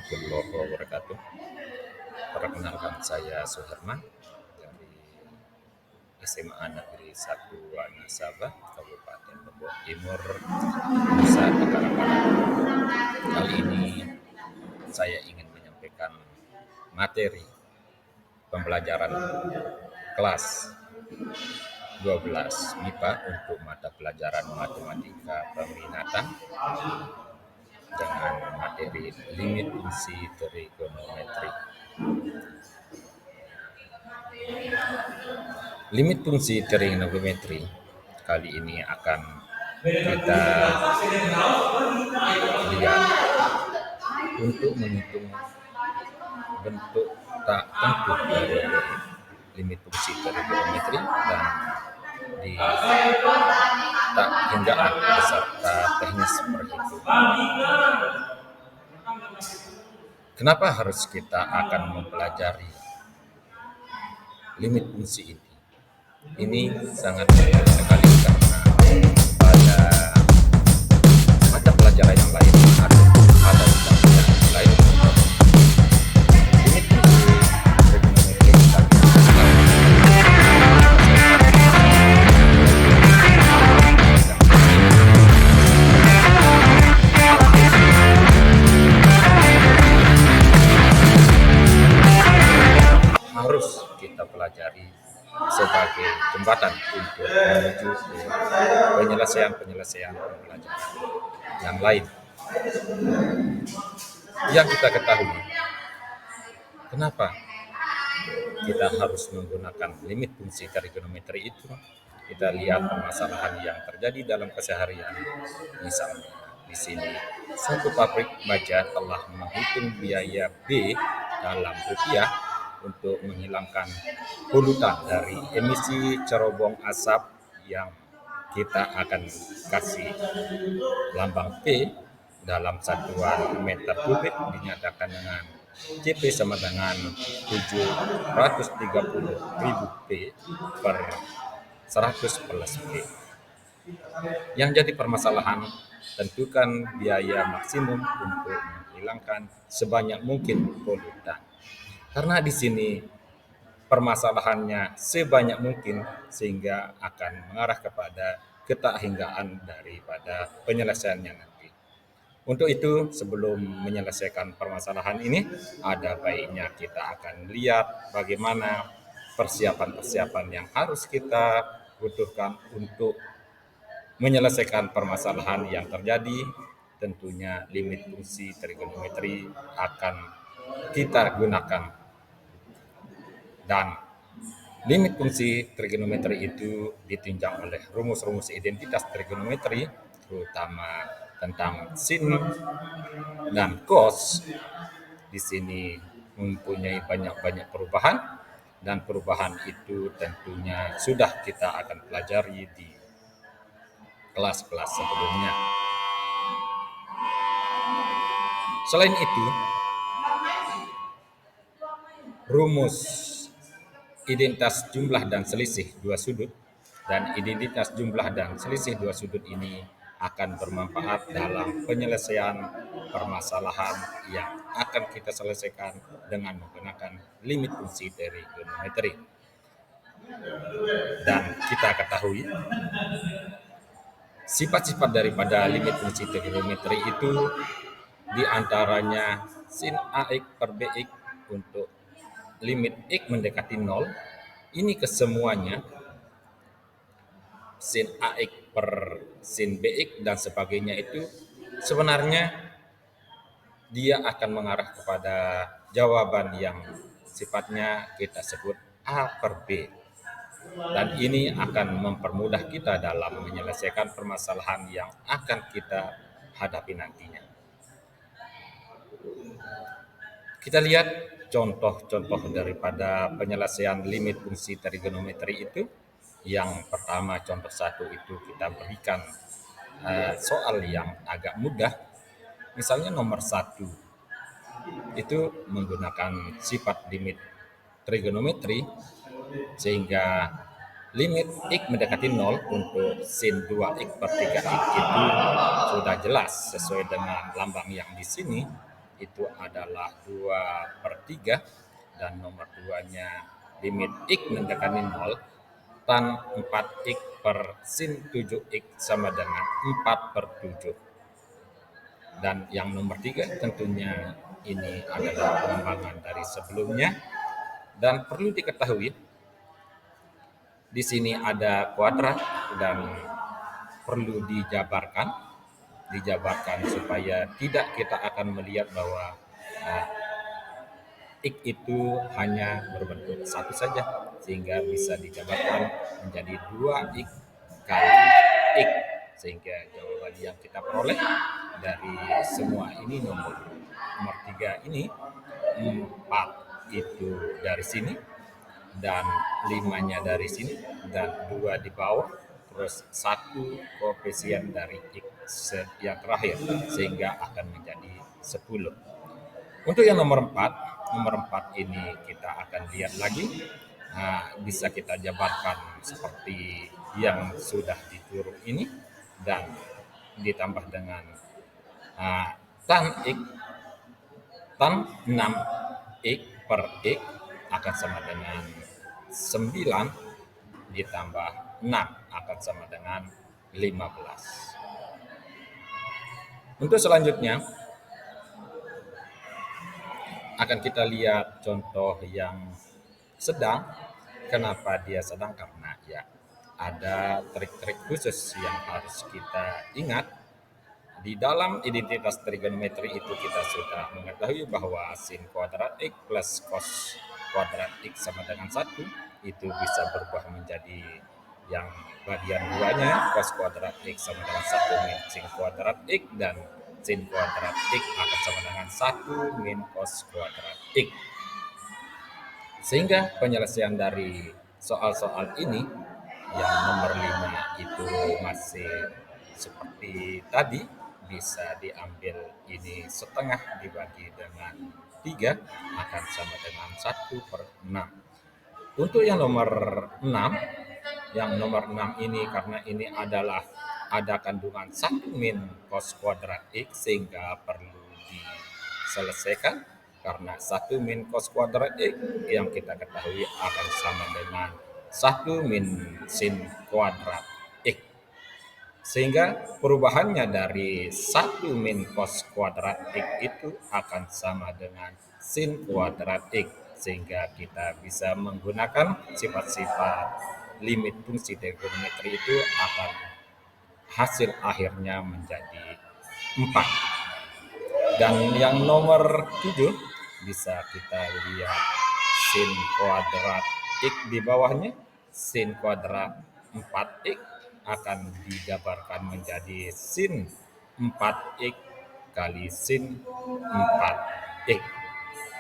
warahmatullahi wabarakatuh. Perkenalkan saya Suherman dari SMA Negeri 1 Wanasaba, Kabupaten Lombok Timur, Nusa Tenggara Barat. Kali ini saya ingin menyampaikan materi pembelajaran kelas 12 MIPA untuk mata pelajaran matematika peminatan dengan materi limit fungsi trigonometri. Limit fungsi trigonometri kali ini akan kita lihat untuk menghitung bentuk tak tentu dari limit fungsi trigonometri dan di tak hinggaan beserta teknis perhitungan. Kenapa harus kita akan mempelajari limit fungsi ini? Ini sangat penting sekali karena pada mata pelajaran yang lain ada undang-undang yang lain. Limit fungsi trigonometri harus kita pelajari sebagai jembatan untuk menuju ke penyelesaian pembelajaran yang lain. Yang kita ketahui, kenapa kita harus menggunakan limit fungsi trigonometri itu? Kita lihat permasalahan yang terjadi dalam keseharian. Misalnya, di sini suatu pabrik baja telah menghitung biaya B dalam rupiah untuk menghilangkan polutan dari emisi cerobong asap yang kita akan kasih lambang P dalam satuan meter kubik dinyatakan dengan CP sama dengan 730.000 P per 100 plus P. Yang jadi permasalahan, tentukan biaya maksimum untuk menghilangkan sebanyak mungkin polutan. Karena di sini permasalahannya sebanyak mungkin sehingga akan mengarah kepada ketakhinggaan daripada penyelesaiannya nanti. Untuk itu, sebelum menyelesaikan permasalahan ini, ada baiknya kita akan lihat bagaimana persiapan-persiapan yang harus kita butuhkan untuk menyelesaikan permasalahan yang terjadi. Tentunya limit fungsi trigonometri akan kita gunakan. Dan limit fungsi trigonometri itu ditunjang oleh rumus-rumus identitas trigonometri, terutama tentang sin dan cos. Di sini mempunyai banyak perubahan, dan perubahan itu tentunya sudah kita akan pelajari di kelas-kelas sebelumnya. Selain itu, rumus identitas jumlah dan selisih dua sudut dan identitas jumlah dan selisih dua sudut ini akan bermanfaat dalam penyelesaian permasalahan yang akan kita selesaikan dengan menggunakan limit fungsi trigonometri. Dan kita ketahui sifat-sifat daripada limit fungsi trigonometri itu diantaranya sin AX per BX untuk limit X mendekati 0, ini kesemuanya sin AX per sin BX dan sebagainya itu sebenarnya dia akan mengarah kepada jawaban yang sifatnya kita sebut A per B. Dan ini akan mempermudah kita dalam menyelesaikan permasalahan yang akan kita hadapi nantinya. Kita lihat contoh-contoh daripada penyelesaian limit fungsi trigonometri itu. Yang pertama, contoh 1 itu kita berikan soal yang agak mudah. Misalnya nomor 1 itu menggunakan sifat limit trigonometri sehingga limit X mendekati 0 untuk sin 2X per 3X itu sudah jelas sesuai dengan lambang yang di sini. itu adalah 2/3 dan nomor 2-nya limit X mendekati 0 tan 4X per sin 7X sama dengan 4/7. Dan yang nomor 3 tentunya ini adalah pengembangan dari sebelumnya. Dan perlu diketahui, di sini ada kuadrat dan perlu dijabarkan supaya tidak kita akan melihat bahwa X itu hanya berbentuk satu saja, sehingga bisa dijabarkan menjadi 2X kali X, sehingga jawaban yang kita peroleh dari semua ini nomor 3 ini 4 itu dari sini dan 5-nya dari sini dan 2 di bawah, terus 1 koefisien dari X yang terakhir, sehingga akan menjadi 10. Untuk yang nomor 4 ini kita akan lihat lagi, bisa kita jabarkan seperti yang sudah diturut ini dan ditambah dengan tan 6X per X akan sama dengan 9 ditambah 6 akan sama dengan 15. Untuk selanjutnya akan kita lihat contoh yang sedang. Kenapa dia sedang? Karena ya ada trik-trik khusus yang harus kita ingat. Di dalam identitas trigonometri itu kita sudah mengetahui bahwa sin kuadrat X plus cos kuadrat X sama dengan 1 itu bisa berubah menjadi yang bagian 2-nya cos kuadrat X sama dengan 1 min sin kuadrat X, dan sin kuadrat X akan sama dengan 1 min cos kuadrat X. Sehingga penyelesaian dari soal-soal ini yang nomor 5 itu masih seperti tadi, bisa diambil ini setengah dibagi dengan 3 akan sama dengan 1/6. Untuk yang nomor 6 ini karena ini adalah ada kandungan 1 min cos kuadrat X sehingga perlu diselesaikan, karena 1 min cos kuadrat X yang kita ketahui akan sama dengan 1 min sin kuadrat X. Sehingga perubahannya dari 1 min cos kuadrat X itu akan sama dengan sin kuadrat X, sehingga kita bisa menggunakan sifat-sifat limit fungsi trigonometri itu akan hasil akhirnya menjadi 4. Dan yang nomor 7 bisa kita lihat sin kuadrat X di bawahnya, sin kuadrat 4X akan dijabarkan menjadi sin 4X kali sin 4X.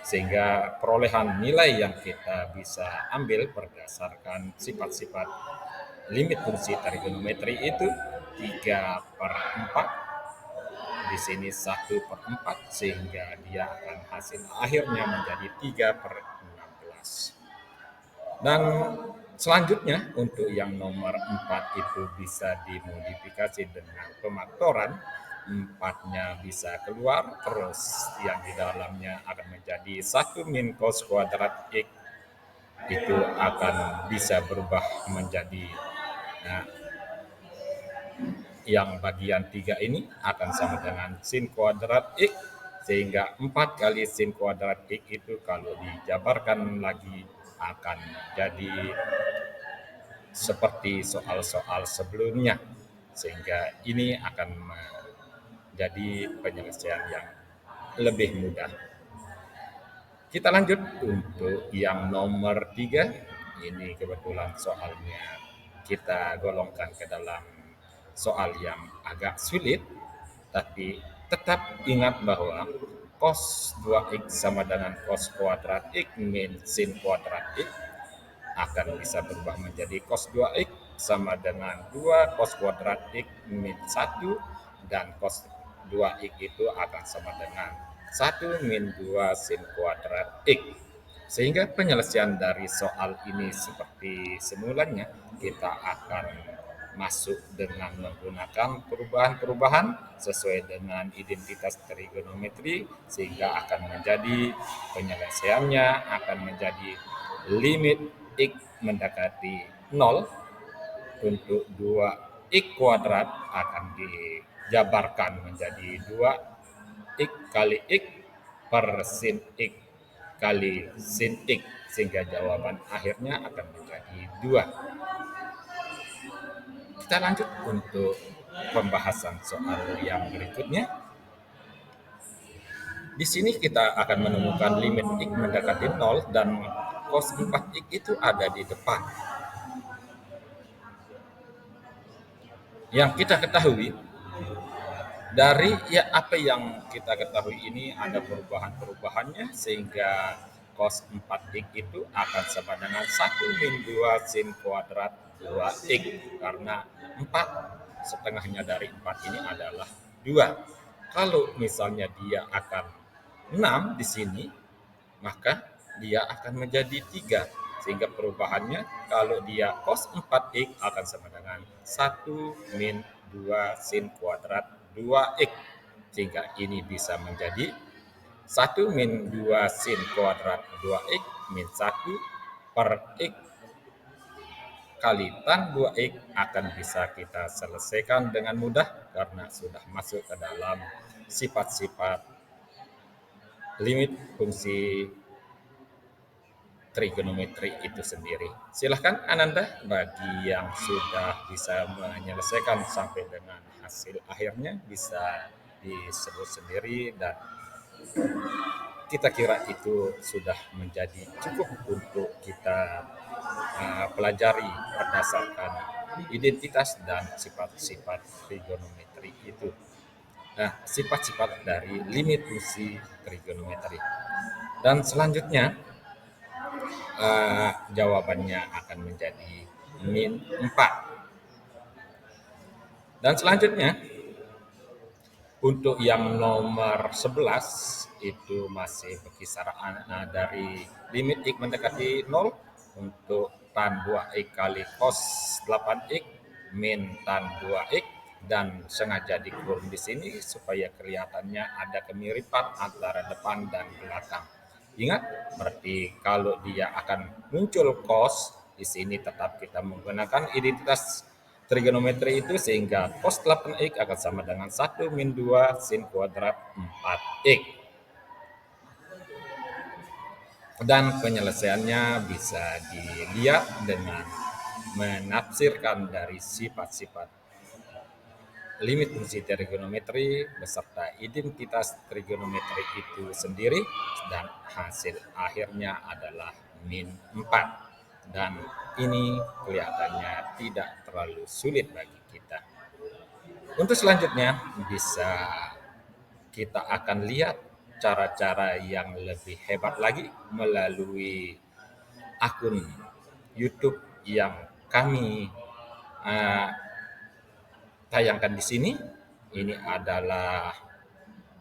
Sehingga perolehan nilai yang kita bisa ambil berdasarkan sifat-sifat limit fungsi trigonometri itu 3/4, di sini 1/4, sehingga dia akan hasil akhirnya menjadi 3/16. Dan selanjutnya untuk yang nomor 4 itu bisa dimodifikasi dengan pemaktoran. 4-nya bisa keluar, terus yang di dalamnya akan menjadi 1 min cos kuadrat X itu akan bisa berubah menjadi yang bagian 3 ini akan sama dengan sin kuadrat X, sehingga 4 kali sin kuadrat X itu kalau dijabarkan lagi akan jadi seperti soal-soal sebelumnya, sehingga ini akan menjadi penyelesaian yang lebih mudah. Kita lanjut untuk yang nomor 3. Ini kebetulan soalnya kita golongkan ke dalam soal yang agak sulit, tapi tetap ingat bahwa cos 2x sama dengan cos kuadrat X min sin kuadrat X akan bisa berubah menjadi cos 2x sama dengan 2 cos kuadrat X min 1, dan cos 2x itu akan sama dengan 1 min 2 sin kuadrat X. Sehingga penyelesaian dari soal ini seperti semulanya, kita akan masuk dengan menggunakan perubahan-perubahan sesuai dengan identitas trigonometri, sehingga akan menjadi penyelesaiannya akan menjadi limit X mendekati 0 untuk 2X kuadrat akan dijabarkan menjadi 2X kali X per sin X kali sin X, sehingga jawaban akhirnya akan menjadi 2. Kita lanjut untuk pembahasan soal yang berikutnya. Di sini kita akan menemukan limit X mendekati 0 dan cos 4X itu ada di depan. Yang kita ketahui dari apa yang kita ketahui ini ada perubahan-perubahannya, sehingga cos 4X itu akan sama dengan 1 min 2 sin kuadrat 2X, karena 4 setengahnya dari 4 ini adalah 2. Kalau misalnya dia akan 6 di sini, maka dia akan menjadi 3. Sehingga perubahannya kalau dia cos 4X akan sama dengan 1 min 2 sin kuadrat 2X. Sehingga ini bisa menjadi 1 min 2 sin kuadrat 2X min 1 per X kali tan 2X akan bisa kita selesaikan dengan mudah karena sudah masuk ke dalam sifat-sifat limit fungsi trigonometri itu sendiri. Silahkan Ananda bagi yang sudah bisa menyelesaikan sampai dengan hasil akhirnya bisa disebut sendiri, dan kita kira itu sudah menjadi cukup untuk kita pelajari berdasarkan identitas dan sifat-sifat trigonometri itu. Nah, sifat-sifat dari limit fungsi trigonometri. Dan selanjutnya jawabannya akan menjadi min 4. Dan selanjutnya untuk yang nomor 11 itu masih berkisar dari limit X mendekati 0 untuk tan 2X kali cos 8X min tan 2X, dan sengaja dikurung di sini supaya kelihatannya ada kemiripan antara depan dan belakang. Ingat, berarti kalau dia akan muncul cos, di sini tetap kita menggunakan identitas trigonometri itu, sehingga cos 8X akan sama dengan 1 min 2 sin kuadrat 4X. Dan penyelesaiannya bisa dilihat dengan menafsirkan dari sifat-sifat limit fungsi trigonometri beserta identitas trigonometri itu sendiri, dan hasil akhirnya adalah min 4. Dan ini kelihatannya tidak terlalu sulit bagi kita. Untuk selanjutnya bisa kita akan lihat cara-cara yang lebih hebat lagi melalui akun YouTube yang kami tayangkan di sini. Ini adalah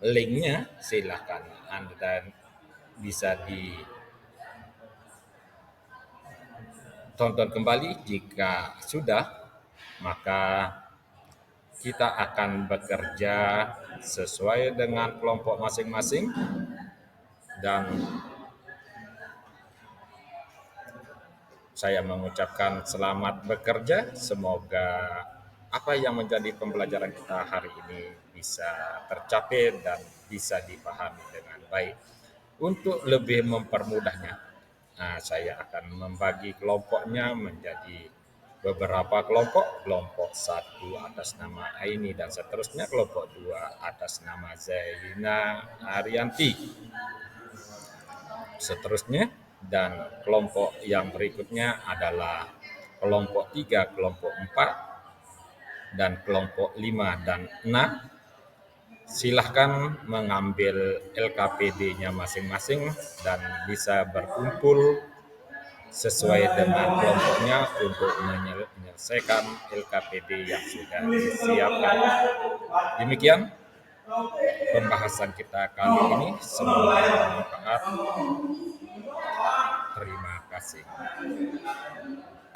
linknya, silahkan Anda bisa ditonton kembali. Jika sudah, maka kita akan bekerja sesuai dengan kelompok masing-masing, dan saya mengucapkan selamat bekerja. Semoga apa yang menjadi pembelajaran kita hari ini bisa tercapai dan bisa dipahami dengan baik. Untuk lebih mempermudahnya, saya akan membagi kelompoknya menjadi beberapa kelompok. Kelompok 1 atas nama Aini dan seterusnya, kelompok 2 atas nama Zaina Arianti, seterusnya, dan kelompok yang berikutnya adalah kelompok 3, kelompok 4, dan kelompok 5 dan 6. Silahkan mengambil LKPD-nya masing-masing dan bisa berkumpul sesuai dengan kelompoknya untuk menyelesaikan LKPD yang sudah disiapkan. Demikian pembahasan kita kali ini, semoga bermanfaat. Terima kasih.